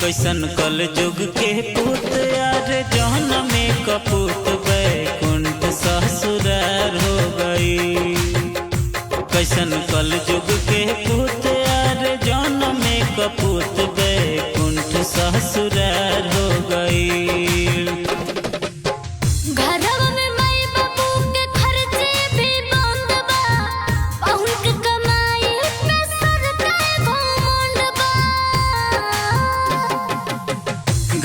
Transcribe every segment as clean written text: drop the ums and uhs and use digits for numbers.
कैसन कल जुग के पूत यार जौन में कपूत बैकुंठ ससुरार हो गई। कैसन कल जुग के पूत यार जौन में कपूत बैकुंठ ससुरार हो गई।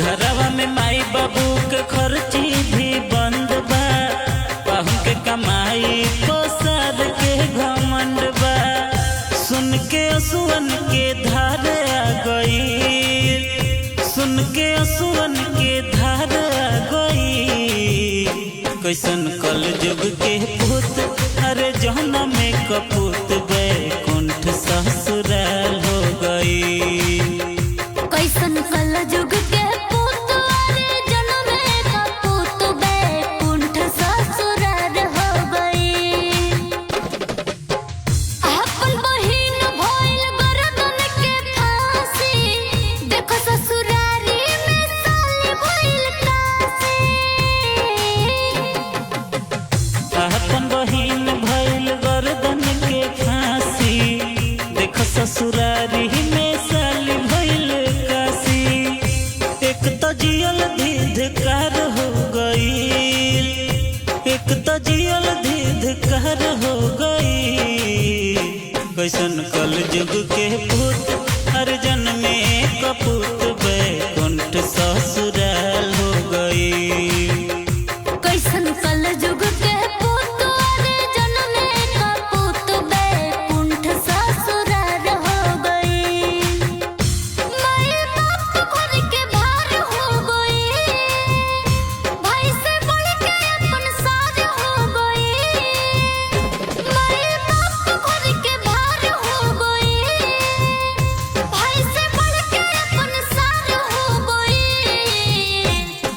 घरवा में माई बाबू के खर्ची भी बंद बा, पाहुन के कमाई को सर के घमंड बा। सुन के असुवन के धार आ गई, सुन के असुवन के धार आ गई। कैसन कल जुग के पूत अरे जौना में कपूत बैकुंठ ससुराल हो गई। कैसन कल जुग के ससुरारी में साली भइल काशी। एक तो जियल धिक्कार हो गई, एक तो जियल धिक्कार हो गई। कैसन कल जुग के पूत हर जन्म में कपूत बैकुंठ ससुराल हो गई। कैसन कल जुग के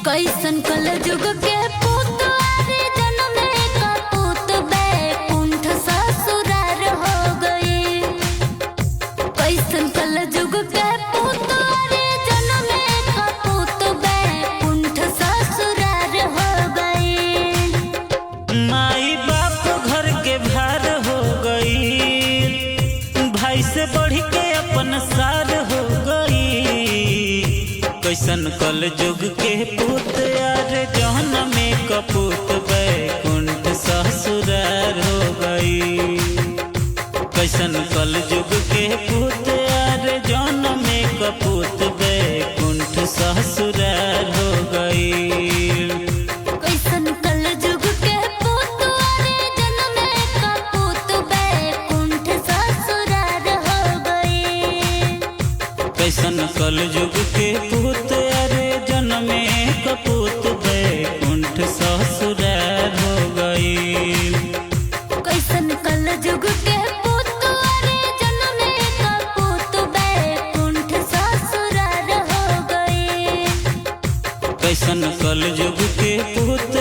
कैसन कल जुग के पूत अरे जन्म में कपूत बैकुंठ ससुरार हो गई। कैसन कल जुग के पूत अरे जन्म में कपूत बैकुंठ ससुरार हो गई। माई बाप घर के भार हो गई, भाई से बढ़ के अपन सार हो गई। कैसन कल जुग के पूत यार जौन में कपूत बैकुंठ ससुरार हो गई। कैसन कल जुग के पूत यार जौन में कपूत बैकुंठ ससुरार हो गई। कैसन कल जुग के पूत अरे जन्म में कपूत बैकुंठ ससुरार हो गई। कैसन कल जुग के पूत अरे जन्म में कपूत बैकुंठ ससुराल हो गई। कैसन कल जुग के पूत अरे जन्म में कपूत बैकुंठ ससुराल हो गई। कैसन कल जुग के पूत